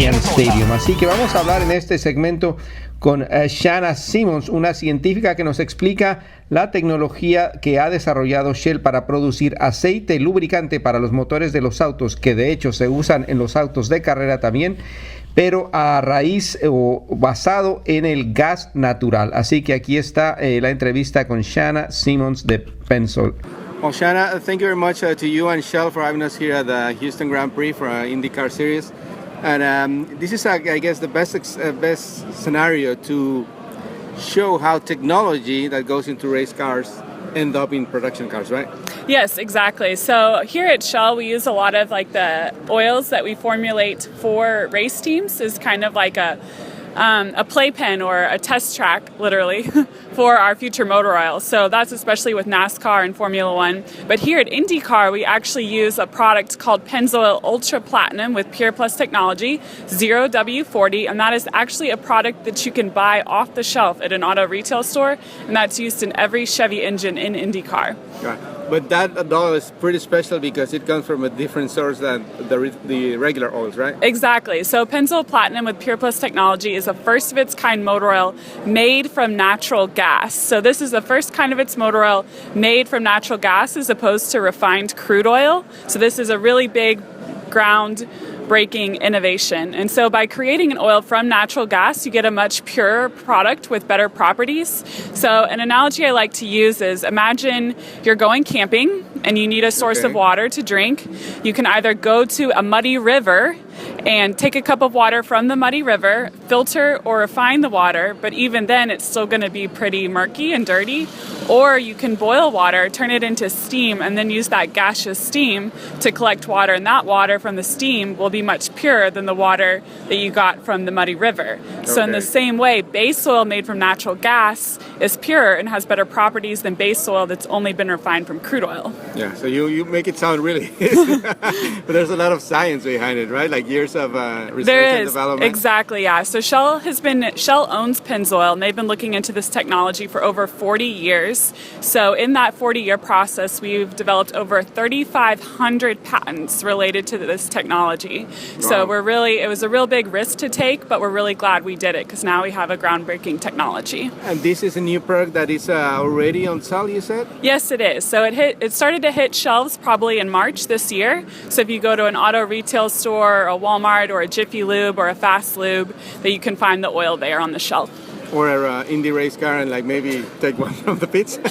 Giant Stadium. Así que vamos a hablar en este segmento con Shanna Simmons, una científica que nos explica la tecnología que ha desarrollado Shell para producir aceite lubricante para los motores de los autos, que de hecho se usan en los autos de carrera también, pero a raíz o basado en el gas natural. Así que aquí está la entrevista con Shanna Simmons de Pennzoil. Well, Shanna, thank you very much to you and Shell for having us here at the Houston Grand Prix for IndyCar Series. And this is, I guess, the best scenario to show how technology that goes into race cars end up in production cars, right? Yes, exactly. So here at Shell, we use a lot of like the oils that we formulate for race teams is kind of like a playpen or a test track, literally, for our future motor oil. So that's especially with NASCAR and Formula One. But here at IndyCar, we actually use a product called Pennzoil Ultra Platinum with Pure Plus technology, 0W40, and that is actually a product that you can buy off the shelf at an auto retail store, and that's used in every Chevy engine in IndyCar. Right. But that oil is pretty special because it comes from a different source than the regular oils, right? Exactly. So Pennzoil Platinum with Pure Plus technology is a first of its kind motor oil made from natural gas. So this is the first kind of its motor oil made from natural gas as opposed to refined crude oil. So this is a really big ground-breaking innovation. And so by creating an oil from natural gas, you get a much purer product with better properties. So an analogy I like to use is imagine you're going camping and you need a source of water to drink. You can either go to a muddy river and take a cup of water from the muddy river, filter or refine the water, but even then it's still going to be pretty murky and dirty. Or you can boil water, turn it into steam, and then use that gaseous steam to collect water, and that water from the steam will be much purer than the water that you got from the muddy river. So in the same way, base oil made from natural gas is pure and has better properties than base oil that's only been refined from crude oil. Yeah, so you make it sound really easy. But there's a lot of science behind it, right? Like years of research and development. Exactly, yeah. So Shell owns Pennzoil, and they've been looking into this technology for over 40 years. So in that 40-year process, we've developed over 3,500 patents related to this technology. Wow. So it was a real big risk to take, but we're really glad we did it because now we have a groundbreaking technology. And this is a new product that is already on sale, you said? Yes, it is. So it started to hit shelves probably in March this year. So if you go to an auto retail store, or a Walmart, or a Jiffy Lube, or a Fast Lube, that you can find the oil there on the shelf. Or an Indy race car and like maybe take one from the pits. or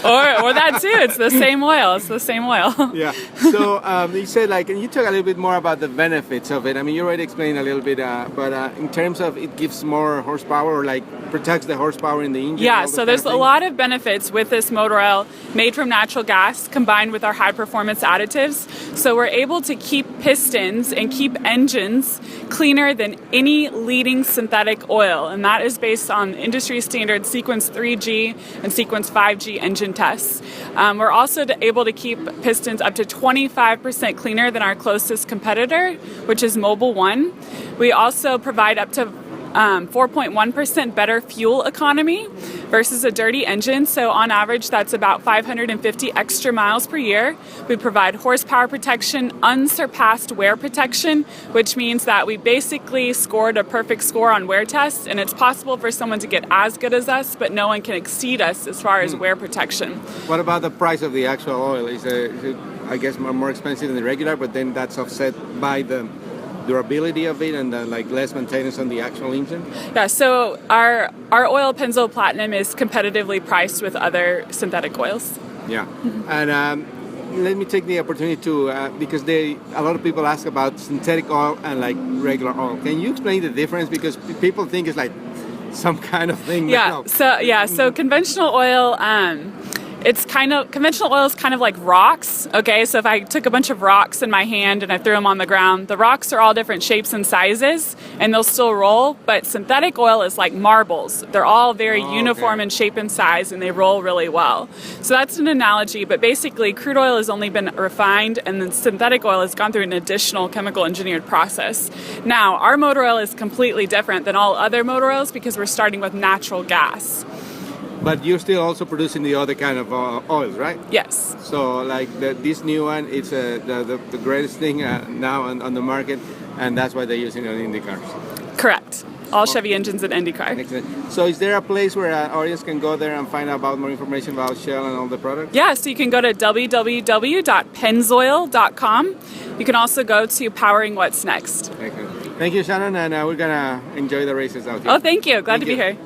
that too. It's the same oil. It's the same oil. Yeah. So you said can you talk a little bit more about the benefits of it? I mean, you already explained a little bit, but in terms of it gives more horsepower or like protects the horsepower in the engine? Yeah, so there's a lot of benefits with this motor oil made from natural gas combined with our high performance additives. So we're able to keep pistons and keep engines cleaner than any leading synthetic oil. And that is based on industry standard Sequence 3G and Sequence 5G engine tests. We're also able to keep pistons up to 25% cleaner than our closest competitor, which is Mobil 1. We also provide up to 4.1% better fuel economy versus a dirty engine. So on average, that's about 550 extra miles per year. We provide horsepower protection, unsurpassed wear protection, which means that we basically scored a perfect score on wear tests, and it's possible for someone to get as good as us, but no one can exceed us as far as wear protection. What about the price of the actual oil? Is it I guess, more expensive than the regular, but then that's offset by the durability of it and like less maintenance on the actual engine? Yeah, so our oil Pennzoil Platinum is competitively priced with other synthetic oils. Yeah, and let me take the opportunity to because a lot of people ask about synthetic oil and like regular oil. Can you explain the difference? Because people think it's like some kind of thing. Yeah. So conventional oil. Conventional oil is kind of like rocks, okay? So if I took a bunch of rocks in my hand and I threw them on the ground, the rocks are all different shapes and sizes, and they'll still roll, but synthetic oil is like marbles. They're all very uniform in shape and size, and they roll really well. So that's an analogy, but basically crude oil has only been refined, and then synthetic oil has gone through an additional chemical engineered process. Now, our motor oil is completely different than all other motor oils because we're starting with natural gas. But you're still also producing the other kind of oils, right? Yes. So like this new one, it's the greatest thing now on the market, and that's why they're using it in the cars. Correct. All Chevy engines in IndyCar. Excellent. So is there a place where an audience can go there and find out about more information about Shell and all the products? Yeah, so you can go to www.pennzoil.com. You can also go to Powering What's Next. Excellent. Thank you, Shannon, and we're going to enjoy the races out here. Oh, thank you. Glad to be here.